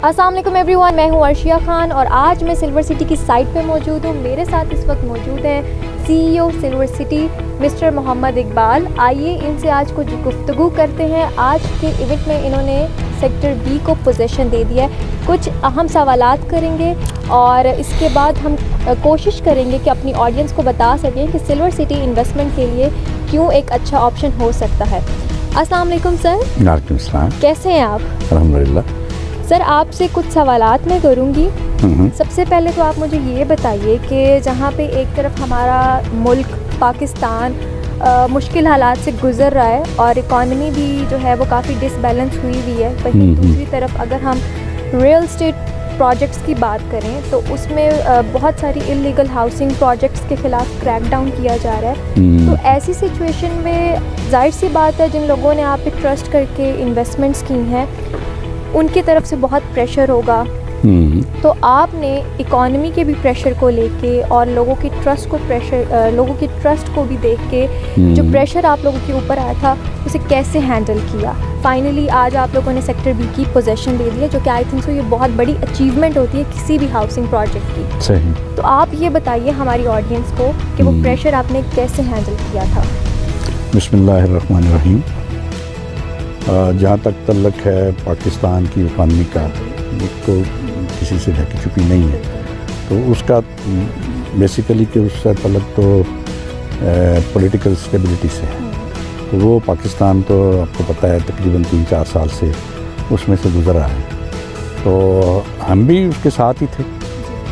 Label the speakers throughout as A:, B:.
A: अस्सलाम वालेकुम एवरीवन, मैं हूं अर्शिया खान और आज मैं सिल्वर सिटी की साइट पे मौजूद हूं। मेरे साथ इस वक्त मौजूद हैं CEO Silver City mister Mohammed Iqbal. आइए इनसे आज कुछ गुफ्तगू करते हैं। आज के इवेंट में इन्होंने सेक्टर B को पोजीशन दे दिया है। कुछ अहम सवालात करेंगे और इसके बाद हम कोशिश करेंगे कि अपनी ऑडियंस को बता सकें कि सिल्वर सिटी इन्वेस्टमेंट के लिए क्यों एक अच्छा ऑप्शन हो सकता है। अस्सलाम वालेकुम सर।
B: वालेकुम सलाम।
A: कैसे हैं आप?
B: अल्हम्दुलिल्लाह।
A: सर आपसे कुछ सवालात मैं करूँगी। सबसे पहले तो आप मुझे ये बताइए कि जहाँ पे एक तरफ हमारा मुल्क पाकिस्तान मुश्किल हालात से गुज़र रहा है और इकॉनमी भी जो है वो काफ़ी डिसबैलेंस हुई हुई है, वहीं दूसरी तरफ अगर हम रियल एस्टेट प्रोजेक्ट्स की बात करें तो उसमें बहुत सारी इलीगल हाउसिंग प्रोजेक्ट्स के ख़िलाफ़ क्रैकडाउन किया जा रहा है। तो ऐसी सिचुएशन में जाहिर सी बात है जिन लोगों ने आप पे ट्रस्ट करके इन्वेस्टमेंट्स की हैं उनकी तरफ से बहुत प्रेशर होगा। तो आपने इकॉनमी के भी प्रेशर को लेके और लोगों की ट्रस्ट को भी देख के जो प्रेशर आप लोगों के ऊपर आया था उसे कैसे हैंडल किया। फाइनली आज आप लोगों ने सेक्टर B की पोजीशन ले ली है, जो कि आई थिंक सो ये बहुत बड़ी अचीवमेंट होती है किसी भी हाउसिंग प्रोजेक्ट की।
B: सही।
A: तो आप ये बताइए हमारी ऑडियंस को कि वो प्रेशर आपने कैसे हैंडल किया था।
B: बिस्मिल्लाहिर्रहमानिर्रहीम। जहाँ तक तल्लक है पाकिस्तान की इकॉनमी का, तो किसी से ढकी छुपी नहीं है, तो उसका बेसिकली कि उसका तल्लक तो पॉलिटिकल स्टेबिलिटी से है। तो वो पाकिस्तान तो आपको पता है तकरीबन 3-4 साल से उसमें से गुज़रा है। तो हम भी उसके साथ ही थे,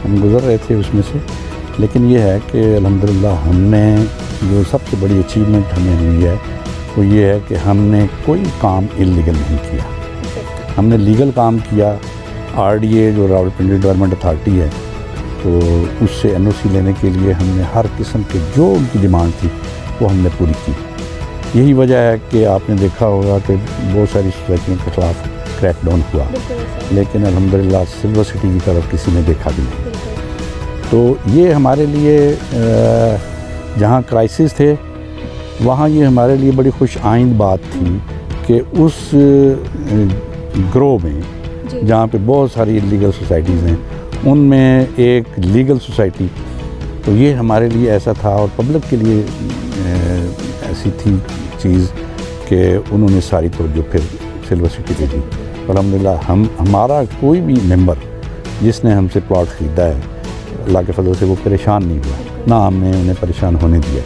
B: हम गुज़र रहे थे उसमें से। लेकिन ये है कि अल्हम्दुलिल्लाह हमने जो सबसे बड़ी अचीवमेंट हमें हुई है वो ये है कि हमने कोई काम इल्लीगल नहीं किया। हमने लीगल काम किया। RDA जो रावलपिंडी डेवलपमेंट अथॉरिटी है, तो उससे NOC लेने के लिए हमने हर किस्म के जो उनकी डिमांड थी वो हमने पूरी की। यही वजह है कि आपने देखा होगा कि बहुत सारी सोसाइटियों के ख़िलाफ़ क्रैकडाउन हुआ, लेकिन अल्हम्दुलिल्लाह सिल्वर सिटी की तरफ किसी ने देखा भी नहीं। तो ये हमारे लिए जहाँ क्राइसिस थे वहाँ ये हमारे लिए बड़ी खुश आइंद बात थी कि उस ग्रोह में जहाँ पे बहुत सारी लीगल सोसाइटीज़ हैं उनमें एक लीगल सोसाइटी, तो ये हमारे लिए ऐसा था और पब्लिक के लिए ऐसी थी चीज़ कि उन्होंने सारी तवज्जो फिर सिल्वर सिटी दे दी। अल्हम्दुलिल्लाह हमारा कोई भी मेंबर जिसने हमसे प्लॉट ख़रीदा है अल्लाह के फजल से वो परेशान नहीं हुआ, ना हमने उन्हें परेशान होने दिया।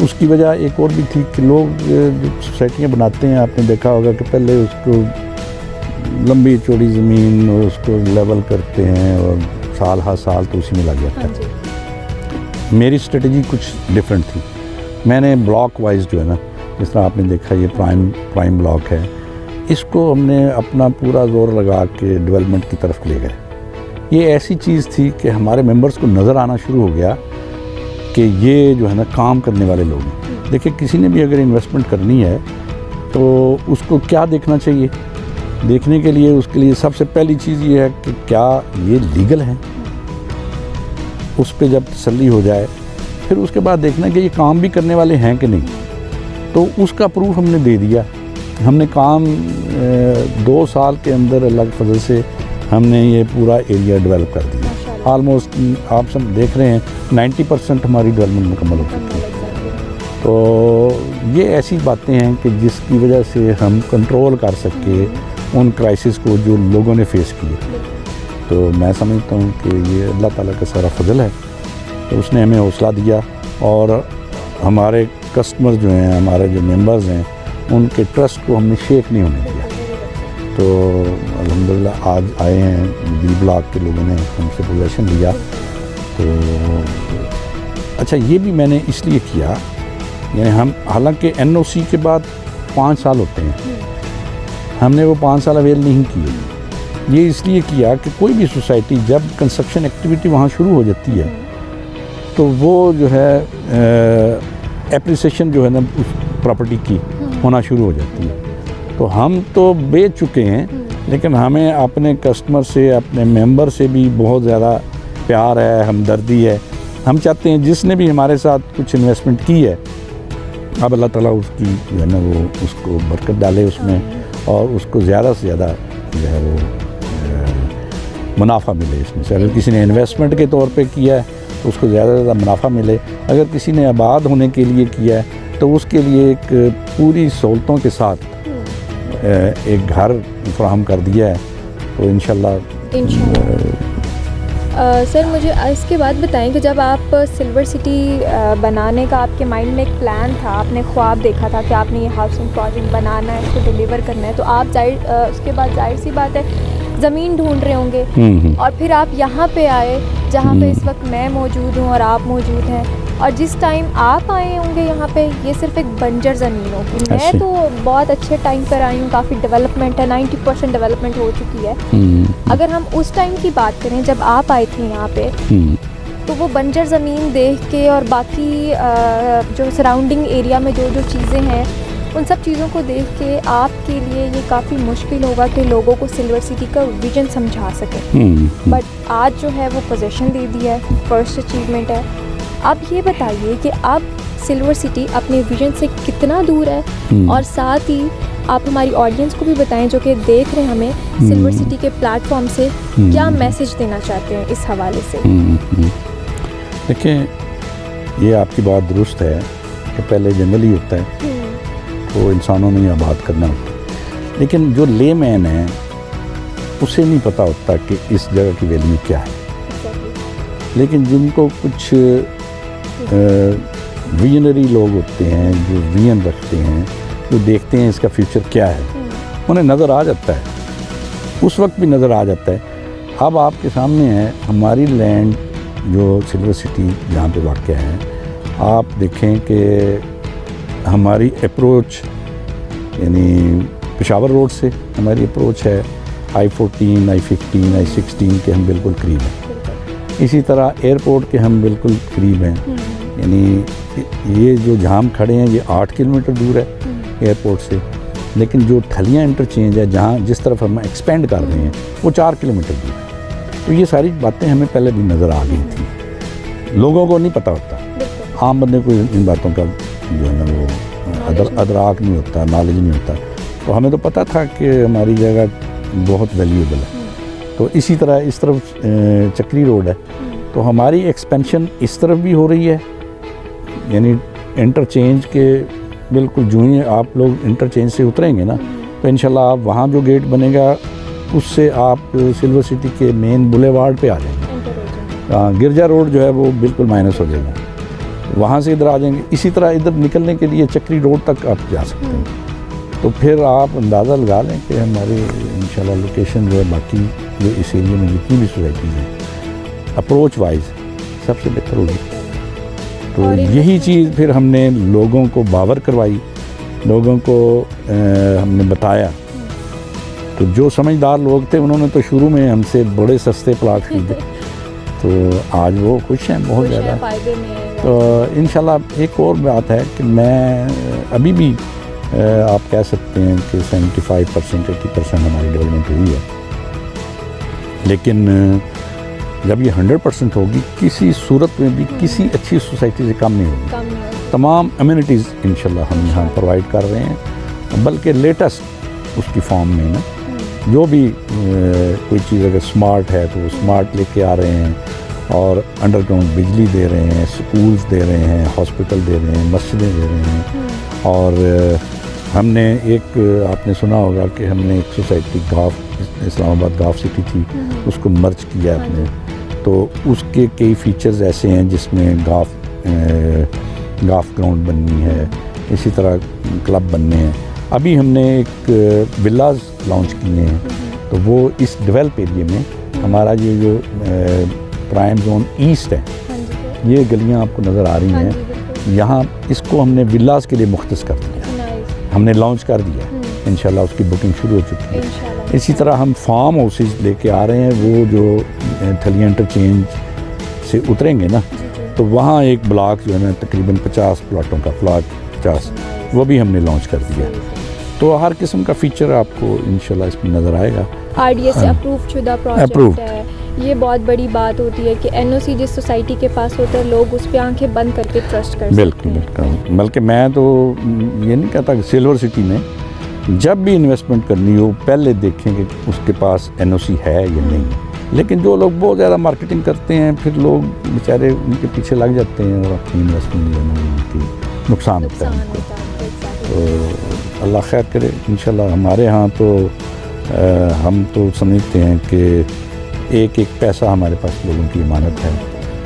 B: उसकी वजह एक और भी थी कि लोग जो सोसाइटियाँ बनाते हैं, आपने देखा होगा कि पहले उसको लंबी चौड़ी ज़मीन और उसको लेवल करते हैं और साल हर साल तो उसी में लग जाता है। मेरी स्ट्रेटजी कुछ डिफरेंट थी। मैंने ब्लॉक वाइज जो है ना, जिस तरह आपने देखा ये प्राइम ब्लॉक है, इसको हमने अपना पूरा ज़ोर लगा के डेवलपमेंट की तरफ ले गए। ये ऐसी चीज़ थी कि हमारे मेंबर्स को नज़र आना शुरू हो गया कि ये जो है ना काम करने वाले लोग हैं। देखिए किसी ने भी अगर इन्वेस्टमेंट करनी है तो उसको क्या देखना चाहिए? देखने के लिए उसके लिए सबसे पहली चीज़ ये है कि क्या ये लीगल है। उस पर जब तसल्ली हो जाए फिर उसके बाद देखना कि ये काम भी करने वाले हैं कि नहीं। तो उसका प्रूफ हमने दे दिया। हमने काम 2 साल के अंदर अल्लाह के फजल से हमने ये पूरा एरिया डेवलप कर दिया। ऑलमोस्ट आप सब देख रहे हैं 90% हमारी डेवलपमेंट मुकम्मल हो चुकी है। तो ये ऐसी बातें हैं कि जिसकी वजह से हम कंट्रोल कर सके उन क्राइसिस को जो लोगों ने फेस किए। तो मैं समझता हूँ कि ये अल्लाह ताला का सारा फजल है। तो उसने हमें हौसला दिया और हमारे कस्टमर जो हैं, हमारे जो मेंबर्स हैं, उनके ट्रस्ट को हमने शेक नहीं होने दिया। तो अल्हम्दुलिल्लाह आज आए हैं B ब्लॉक के लोगों ने हमसे पोजीशन लिया। तो अच्छा ये भी मैंने इसलिए किया, यानी हम हालांकि NOC के बाद 5 साल होते हैं, हमने वो 5 साल अवेल नहीं किए। ये इसलिए किया कि कोई भी सोसाइटी जब कंस्ट्रक्शन एक्टिविटी वहाँ शुरू हो जाती है तो वो जो है एप्रिसिएशन जो है ना उस प्रॉपर्टी की होना शुरू हो जाती है। तो हम तो बेच चुके हैं, लेकिन हमें अपने कस्टमर से, अपने मेंबर से भी बहुत ज़्यादा प्यार है, हमदर्दी है। हम चाहते हैं जिसने भी हमारे साथ कुछ इन्वेस्टमेंट की है, अब अल्लाह ताला उसकी जो है ना वो उसको बरकत डाले उसमें और उसको ज़्यादा से ज़्यादा जो है वो मुनाफा मिले इसमें से। अगर किसी ने इन्वेस्टमेंट के तौर पे किया है तो उसको ज़्यादा से ज़्यादा मुनाफा मिले, अगर किसी ने आबाद होने के लिए किया है तो उसके लिए एक पूरी सहूलतों के साथ एक घर फराहम कर दिया है। तो इंशाल्लाह
A: सर मुझे इसके बाद बताएं कि जब आप सिल्वर सिटी बनाने का आपके माइंड में एक प्लान था, आपने ख्वाब देखा था कि आपने ये हाउसिंग प्रोजेक्ट बनाना है, इसको डिलीवर करना है, तो आप उसके बाद जाहिर सी बात है ज़मीन ढूंढ रहे होंगे और फिर आप यहाँ पे आए जहाँ पे इस वक्त मैं मौजूद हूँ और आप मौजूद हैं, और जिस टाइम आप आए होंगे यहाँ पे ये सिर्फ एक बंजर ज़मीन होगी। मैं तो बहुत अच्छे टाइम पर आई हूँ, काफ़ी डेवलपमेंट है, 90% डेवलपमेंट हो चुकी है। अगर हम उस टाइम की बात करें जब आप आए थे यहाँ पे, तो वो बंजर ज़मीन देख के और बाकी जो सराउंडिंग एरिया में जो जो चीज़ें हैं उन सब चीज़ों को देख के आपके लिए ये काफ़ी मुश्किल होगा कि लोगों को सिल्वर सिटी का विजन समझा सकें। बट आज जो है वो पोजीशन दे दी है, फर्स्ट अचीवमेंट है। आप ये बताइए कि अब सिल्वर सिटी अपने विजन से कितना दूर है, और साथ ही आप हमारी ऑडियंस को भी बताएं जो कि देख रहे हैं हमें सिल्वर सिटी के प्लेटफॉर्म से, क्या मैसेज देना चाहते हैं इस हवाले से।
B: देखिए, ये आपकी बात दुरुस्त है कि पहले जनरली होता है तो इंसानों ने आबाद करना होता है, लेकिन जो लेमैन है उसे नहीं पता होता कि इस जगह की वैल्यू क्या है। लेकिन जिनको कुछ विजनरी लोग होते हैं, जो विजन रखते हैं, जो देखते हैं इसका फ्यूचर क्या है, उन्हें नज़र आ जाता है, उस वक्त भी नज़र आ जाता है। अब आपके सामने है हमारी लैंड जो सिल्वर सिटी जहाँ पे वाक़या है, आप देखें कि हमारी अप्रोच यानी पेशावर रोड से हमारी अप्रोच है I-14, I-15, I-16 के हम बिल्कुल करीब हैं। इसी तरह एयरपोर्ट के हम बिल्कुल करीब हैं, यानी ये जो जहाँ हम खड़े हैं ये 8 किलोमीटर दूर है एयरपोर्ट से, लेकिन जो ठलियाँ इंटरचेंज है जहाँ जिस तरफ हम एक्सपेंड कर रहे हैं वो 4 किलोमीटर दूर है। तो ये सारी बातें हमें पहले भी नज़र आ गई थी, लोगों को नहीं पता होता, आम बंदे को इन बातों का जो है ना वो अदराक नहीं होता, नॉलेज नहीं होता। तो हमें तो पता था कि हमारी जगह बहुत वैल्यूएबल है। तो इसी तरह इस तरफ चक्री रोड है, तो हमारी एक्सपेंशन इस तरफ भी हो रही है, यानी इंटरचेंज के बिल्कुल जो ही आप लोग इंटरचेंज से उतरेंगे ना तो इंशाल्लाह आप वहाँ जो गेट बनेगा उससे आप सिल्वर सिटी के मेन बुलेवार्ड पे आ जाएंगे। गिरजा रोड जो है वो बिल्कुल माइनस हो जाएगा, वहाँ से इधर आ जाएंगे। इसी तरह इधर निकलने के लिए चक्री रोड तक आप जा सकते हैं। तो फिर आप अंदाज़ा लगा लें कि हमारी इंशाल्लाह लोकेशन जो है बाकी जो इस एरिया में जितनी भी सोसाइटी हैं अप्रोच वाइज सबसे बेहतर होगी। तो यही चीज़ फिर हमने लोगों को बावर करवाई, लोगों को हमने बताया। तो जो समझदार लोग थे उन्होंने तो शुरू में हमसे बड़े सस्ते प्लाट खरीदे, तो आज वो खुश हैं बहुत ज़्यादा। तो इंशाल्लाह एक और बात है कि मैं अभी भी आप कह सकते हैं कि 75% 80% हमारी डेवलपमेंट हुई है, लेकिन जब ये 100% होगी किसी सूरत में भी किसी अच्छी सोसाइटी से कम नहीं होगी। तमाम अम्यूनिटीज़ इंशाल्लाह हम यहाँ प्रोवाइड कर रहे हैं, बल्कि लेटेस्ट उसकी फॉर्म में ना जो भी कोई चीज़ अगर स्मार्ट है तो वो स्मार्ट लेके आ रहे हैं, और अंडरग्राउंड बिजली दे रहे हैं, स्कूल्स दे रहे हैं, हॉस्पिटल दे रहे हैं, मस्जिदें दे रहे हैं। और हमने एक आपने सुना होगा कि हमने एक सोसाइटी गाफ इस्लामाबाद गाफ सिटी थी उसको मर्ज किया आपने, तो उसके कई फीचर्स ऐसे हैं जिसमें गाफ ग्राउंड बननी है, इसी तरह क्लब बनने हैं। अभी हमने एक विलाज लॉन्च किए हैं, तो वो इस डेवलप एरिया में हमारा ये जो प्राइम जोन ईस्ट है, ये गलियां आपको नज़र आ रही हैं, यहाँ इसको हमने विलास के लिए मुख्तस कर दिया, हमने लॉन्च कर दिया। इंशाल्लाह उसकी बुकिंग शुरू हो चुकी है। इसी तरह हम फार्म हाउसेज लेके आ रहे हैं, वो जो ठलिया इंटरचेंज से उतरेंगे ना तो वहाँ एक ब्लॉक जो है ना तकरीबन 50 प्लाटों का प्लाट 50 वो भी हमने लॉन्च कर दिया। तो हर किस्म का फीचर आपको इंशाल्लाह इसमें नज़र आएगा।
A: RDA से अप्रूव शुदा प्रोजेक्ट है, ये बहुत बड़ी बात होती है कि NOC जिस सोसाइटी के पास होता है लोग उस पर आंखें बंद करके ट्रस्ट कर सकते हैं।
B: बिल्कुल, बल्कि मैं तो ये नहीं कहता कि सिल्वर सिटी में जब भी इन्वेस्टमेंट करनी हो पहले देखें कि उसके पास NOC है या नहीं। लेकिन जो लोग बहुत ज़्यादा मार्केटिंग करते हैं फिर लोग बेचारे उनके पीछे लग जाते हैं और अपनी इन्वेस्टमेंट जो है ना उनकी नुकसान होता है उनको। तो अल्लाह खैर करे इंशाल्लाह। हमारे यहाँ तो हम तो समझते हैं कि एक एक पैसा हमारे पास लोगों की इमानत है,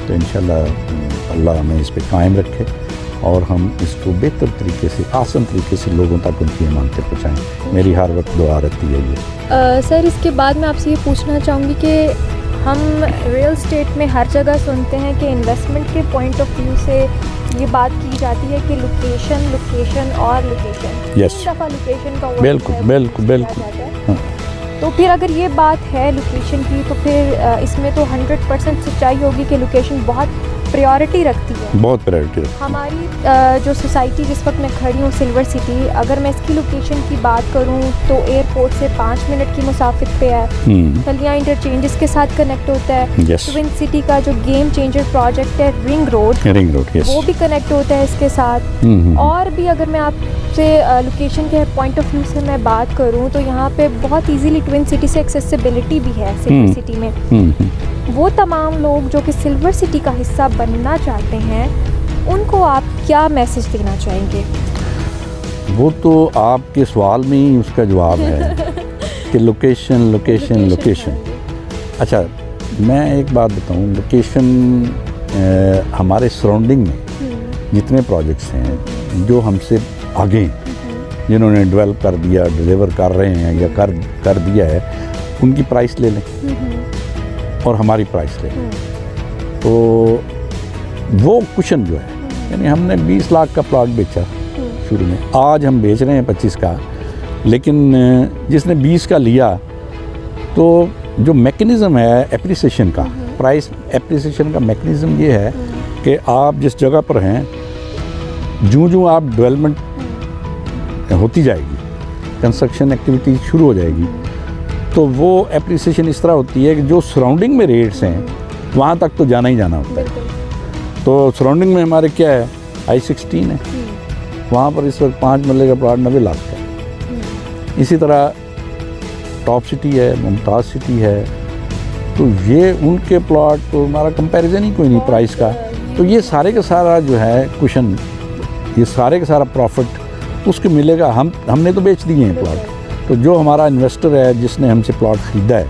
B: तो इंशाल्लाह अल्लाह हमें इस पे कायम रखे और हम इसको बेहतर तरीके से, आसान तरीके से लोगों तक उनकी इमानतें पहुँचाएँ। मेरी हर वक्त दुआ रहती है ये।
A: सर इसके बाद मैं आपसे ये पूछना चाहूँगी कि हम रियल स्टेट में हर जगह सुनते हैं कि इन्वेस्टमेंट के पॉइंट ऑफ व्यू से ये बात की जाती है कि लोकेशन लोकेशन और लोकेशन।
B: Yes.
A: दफ़ा लोकेशन का
B: बिल्कुल। हाँ।
A: तो फिर अगर ये बात है लोकेशन की, तो फिर इसमें तो 100% सच्चाई होगी कि लोकेशन बहुत प्रायोरिटी रखती है।
B: बहुत प्रायोरिटी रखती है।
A: हमारी जो सोसाइटी जिस वक्त मैं खड़ी हूँ सिल्वर सिटी, अगर मैं इसकी लोकेशन की बात करूँ तो एयरपोर्ट से 5 मिनट की मुसाफिर पे है। खलियाँ इंटरचेंज के साथ कनेक्ट होता है।
B: Yes.
A: ट्विन सिटी का जो गेम चेंजर प्रोजेक्ट है रिंग रोड
B: yes.
A: वो भी कनेक्ट होता है इसके साथ। और भी अगर मैं आपसे लोकेशन के पॉइंट ऑफ व्यू से मैं बात करूँ तो यहाँ पे बहुत इजीली ट्विन सिटी से एक्सेसिबिलिटी भी है सिल्वर सिटी में। वो तमाम लोग जो कि सिल्वर सिटी का हिस्सा बनना चाहते हैं उनको आप क्या मैसेज देना चाहेंगे?
B: वो तो आपके सवाल में ही उसका जवाब है कि लोकेशन लोकेशन लोकेशन। अच्छा मैं एक बात बताऊं, लोकेशन हमारे सराउंडिंग में जितने प्रोजेक्ट्स हैं जो हमसे आगे जिन्होंने डेवलप कर दिया, डिलीवर कर रहे हैं या कर दिया है, उनकी प्राइस ले लें और हमारी प्राइस ले लें। तो वो क्वेश्चन जो है, यानी हमने 20 लाख का प्लॉट बेचा शुरू में, आज हम बेच रहे हैं 25 का, लेकिन जिसने 20 का लिया तो जो मैकेनिज़्म है एप्रिसिएशन का, प्राइस एप्रिसिएशन का मैकेनिज़्म ये है कि आप जिस जगह पर हैं जूँ आप डेवलपमेंट होती जाएगी, कंस्ट्रक्शन एक्टिविटी शुरू हो जाएगी, तो वो एप्रिसिएशन इस तरह होती है कि जो सराउंडिंग में रेट्स हैं वहाँ तक तो जाना ही जाना होता है। तो सराउंडिंग में हमारे क्या है, I-16 है, वहाँ पर इस वक्त 5 मरले का प्लॉट 90 लाख का है। इसी तरह टॉप सिटी है, मुमताज़ सिटी है, तो ये उनके प्लॉट तो हमारा कंपैरिजन ही कोई नहीं प्राइस का। तो ये सारे का सारा जो है क्वेश्चन, ये सारे का सारा प्रॉफिट उसको मिलेगा। हमने तो बेच दिए हैं प्लॉट, तो जो हमारा इन्वेस्टर है जिसने हमसे प्लॉट ख़रीदा है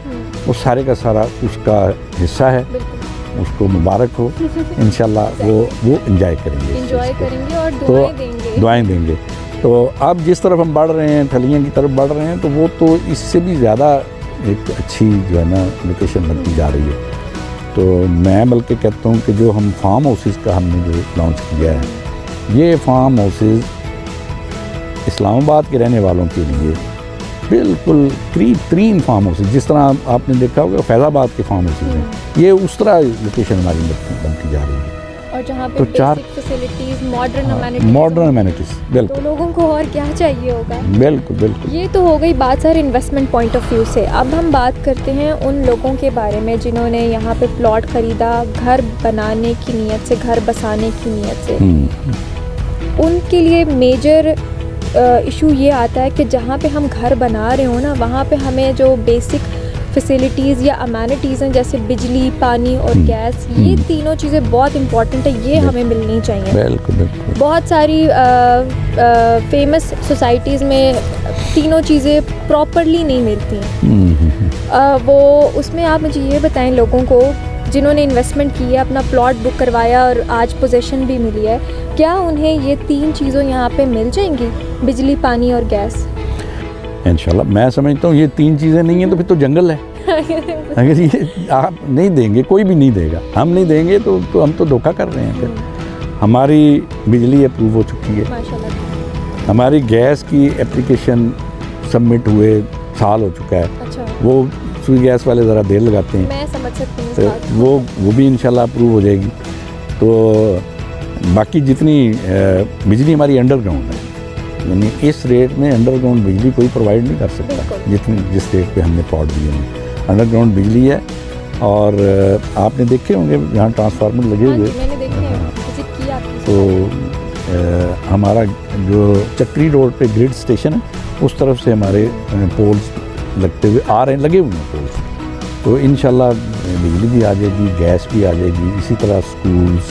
B: वो सारे का सारा उसका हिस्सा है, उसको मुबारक हो। इंशाल्लाह वो एंजॉय करेंगे
A: और
B: तो दुआएं देंगे। तो अब जिस तरफ हम बढ़ रहे हैं, थलियाँ की तरफ बढ़ रहे हैं, तो वो तो इससे भी ज़्यादा एक अच्छी जो है ना लोकेशन बनती जा रही है। तो मैं बल्कि कहता हूँ कि जो हम फार्म हाउसेस का हमने जो लॉन्च किया है, ये फार्म हाउसेस इस्लामाबाद के रहने वालों के लिए बिल्कुल करीब 3 फार्म हाउसेस, जिस तरह आपने देखा होगा फैज़ाबाद के फार्म हाउसेस हैं, ये उस तरह लोकेशन हमारी बनती जा रही है।
A: और जहाँ पे
B: तो 4
A: फैसिलिटीज़, मॉडर्न
B: अमेनिटीज़ बिल्कुल,
A: तो लोगों को और क्या चाहिए होगा।
B: बिल्कुल।
A: ये तो हो गई बात sir investment point of view से। अब हम बात करते हैं उन लोगों के बारे में जिन्होंने यहाँ पे प्लॉट ख़रीदा घर बनाने की नीयत से, घर बसाने की नीयत से। उनके लिए मेजर इशू ये आता है कि जहाँ पे हम घर बना रहे हो ना, वहाँ पे हमें जो बेसिक फैसिलिटीज़ या अमेनिटीज़ हैं जैसे बिजली, पानी और गैस, ये तीनों चीज़ें बहुत इंपॉर्टेंट है, ये हमें मिलनी चाहिए।
B: बिल्कुल।
A: बहुत सारी फेमस सोसाइटीज़ में तीनों चीज़ें प्रॉपरली नहीं मिलती। वो उसमें आप मुझे ये बताएं, लोगों को जिन्होंने इन्वेस्टमेंट की है, अपना प्लॉट बुक करवाया और आज पोजीशन भी मिली है, क्या उन्हें ये 3 चीज़ों यहाँ पे मिल जाएंगी, बिजली, पानी और गैस?
B: इंशाल्लाह मैं समझता हूँ ये 3 चीज़ें नहीं हैं तो फिर तो जंगल है। अगर ये आप नहीं देंगे, कोई भी नहीं देगा, हम नहीं देंगे तो हम तो धोखा कर रहे हैं। फिर हमारी बिजली अप्रूव हो चुकी है,
A: माशाल्लाह।
B: हमारी गैस की एप्लीकेशन सबमिट हुए साल हो चुका है।
A: अच्छा।
B: वो सुई गैस वाले ज़रा देर लगाते हैं,
A: मैं समझ सकती हूँ
B: तो वो भी इंशाल्लाह अप्रूव हो जाएगी। तो बाकी जितनी बिजली हमारी अंडरग्राउंड है, यानी इस रेट में अंडरग्राउंड बिजली कोई प्रोवाइड नहीं कर सकता जिस रेट पे हमने प्लॉट दिए हैं। अंडरग्राउंड बिजली है, और आपने देखे होंगे जहाँ ट्रांसफार्मर लगे हुए, तो हमारा जो चक्री रोड पे ग्रिड स्टेशन है उस तरफ से हमारे पोल्स लगते हुए आ रहे हैं, लगे हुए हैं पोल्स। तो इंशाल्लाह बिजली भी आ जाएगी, गैस भी आ जाएगी, इसी तरह schools,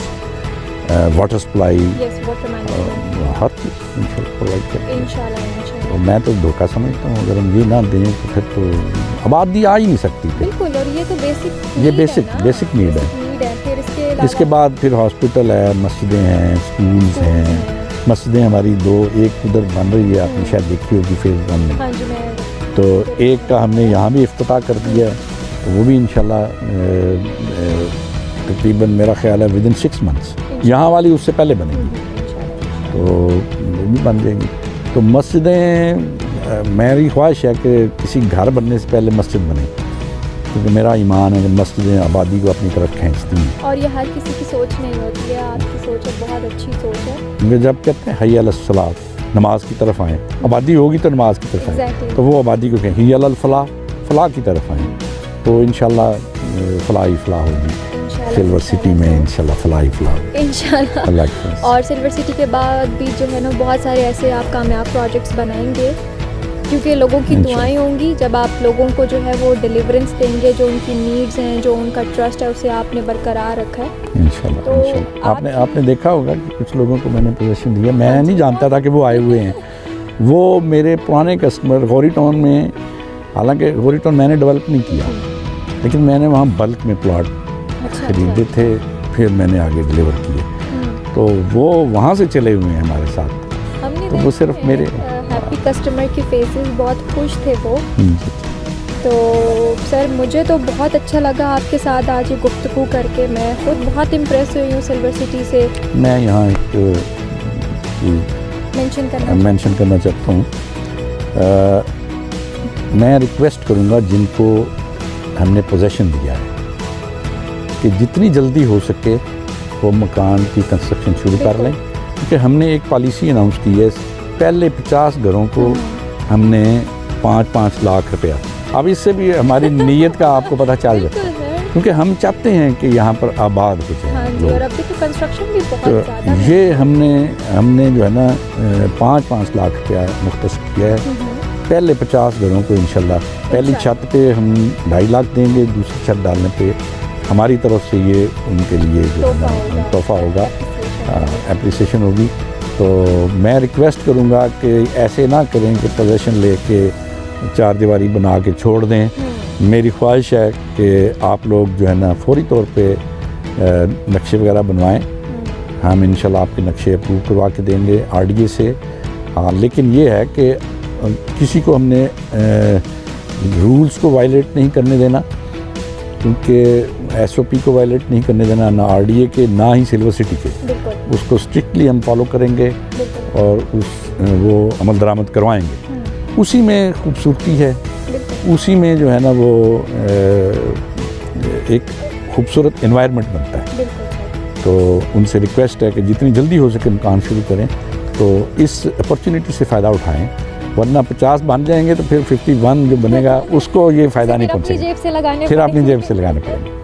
B: water supply,
A: yes water management
B: हर चीज़ इंशाल्लाह प्रोवाइड करेंगे।
A: इंशाल्लाह।
B: तो मैं तो धोखा समझता हूँ, अगर हम ये ना दें तो फिर तो आबादी आ ही नहीं सकती फिर।
A: बिल्कुल, और ये तो बेसिक
B: ये बेसिक नीड है।
A: फिर
B: इसके बाद फिर हॉस्पिटल है, मस्जिदें हैं, स्कूल्स हैं। मस्जिदें हमारी 2, एक उधर बन रही है, आपने शायद देखी होगी फेज़ 1 में।
A: हाँ जी, मैं
B: तो एक का हमने यहाँ भी इफ्तिताह कर दिया है, तो वो भी इंशाल्लाह तकरीबन मेरा ख्याल है विदिन 6 मंथ्स। यहाँ वाली उससे पहले बनेगी, तो वो भी बन जाएंगी। तो मस्जिदें, मेरी ख्वाहिश है कि किसी घर बनने से पहले मस्जिद बने, क्योंकि मेरा ईमान है कि मस्जिदें आबादी को अपनी तरफ खींचती हैं।
A: और ये हर किसी की सोच नहीं होती है, आपकी सोच है, बहुत अच्छी सोच है।
B: क्योंकि जब कहते हैं हय्या अलस सलात, नमाज की तरफ आएँ, आबादी होगी तो नमाज की तरफ आएँ,
A: Exactly.
B: तो वो आबादी को कहें हय्या अलल फलाह, फलाह की तरफ आएँ, तो इंशाल्लाह फलाह ही फलाह होगी। सिल्वर सिटी में इंशाल्लाह फलाह ही फलाह होगी
A: इंशाल्लाह।
B: अल्लाह के फज़ल से।
A: और सिल्वर सिटी के बाद भी जो है ना बहुत सारे ऐसे आप कामयाब प्रोजेक्ट्स बनाएंगे, क्योंकि लोगों की
B: इंशाल्लाह।
A: दुआएं होंगी। जब आप लोगों को जो है वो डिलीवरेंस देंगे, जो उनकी नीड्स हैं, जो उनका ट्रस्ट है, उसे आपने बरकरार रखा है।
B: इंशाल्लाह
A: तो
B: इंशाल्लाह। आपने देखा होगा कि कुछ लोगों को मैंने पोजीशन दिया, मैं नहीं जानता था कि वो आए हुए हैं। वो मेरे पुराने कस्टमर गौरी टाउन में, हालांकि गौरी टाउन मैंने डेवलप नहीं किया, लेकिन मैंने वहाँ बल्क में प्लॉट खरीदे थे, फिर मैंने आगे डिलीवर किए, तो वो वहाँ से चले हुए हैं हमारे साथ।
A: हमने
B: तो वो सिर्फ मेरे
A: हैप्पी कस्टमर के फेसेस बहुत खुश थे वो। तो सर मुझे तो बहुत अच्छा लगा आपके साथ आज ये गुफ्तगू करके, मैं खुद बहुत इम्प्रेस हुई हूँ सिल्वर सिटी से।
B: मैं यहाँ एक मेंशन करना चाहता हूँ, मैं रिक्वेस्ट करूँगा जिनको हमने पोजेसन दिया है कि जितनी जल्दी हो सके वो मकान की कंस्ट्रक्शन शुरू कर लें, क्योंकि हमने एक पॉलिसी अनाउंस की है, पहले 50 घरों को हमने 5-5 लाख रुपया। अब इससे भी हमारी नीयत का आपको पता चल जाता है, क्योंकि हम चाहते हैं कि यहाँ पर आबाद हो जाए।
A: हाँ जी, और अभी तो कंस्ट्रक्शन भी बहुत
B: तो
A: ज़्यादा
B: ये हमने जो है ना 5-5 लाख रुपया मुख्तस किया है। पहले 50 घरों को इंशाल्लाह पहली छत पे हम 2.5 लाख देंगे, दूसरी छत डालने पे हमारी तरफ से ये उनके लिए जो है ना तोहफा होगा, एप्रिसिएशन होगी। तो मैं रिक्वेस्ट करूँगा कि ऐसे ना करें कि पोजीशन लेके 4 दीवारी बना के छोड़ दें। मेरी ख्वाहिश है कि आप लोग जो है ना फौरी तौर पे नक्शे वगैरह बनवाएं, हम इंशाल्लाह आपके नक्शे अप्रूव करवा के देंगे RDA से। हाँ, लेकिन ये है कि किसी को हमने रूल्स को वायलेट नहीं करने देना, क्योंकि SOP को वायलेट नहीं करने देना, ना RDA के ना ही सिल्वर सिटी के। उसको स्ट्रिक्टली हम फॉलो करेंगे और वो अमल दरामद करवाएंगे। उसी में खूबसूरती है, उसी में जो है ना वो एक खूबसूरत एनवायरनमेंट बनता है। तो उनसे रिक्वेस्ट है कि जितनी जल्दी हो सके मकान शुरू करें, तो इस अपॉर्चुनिटी से फ़ायदा उठाएं, वरना 50 बन जाएंगे तो फिर 51 जो बनेगा उसको ये फ़ायदा नहीं पहुँचेगा, फिर अपनी जेब से लगाने पड़ेंगे।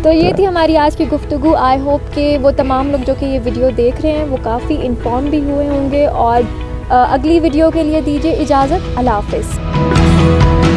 A: तो ये थी हमारी आज की गुफ्तगू। आई होप कि वो तमाम लोग जो कि ये वीडियो देख रहे हैं वो काफ़ी इन्फॉर्म भी हुए होंगे। और अगली वीडियो के लिए दीजिए इजाज़त। अल्लाह हाफ़िज़।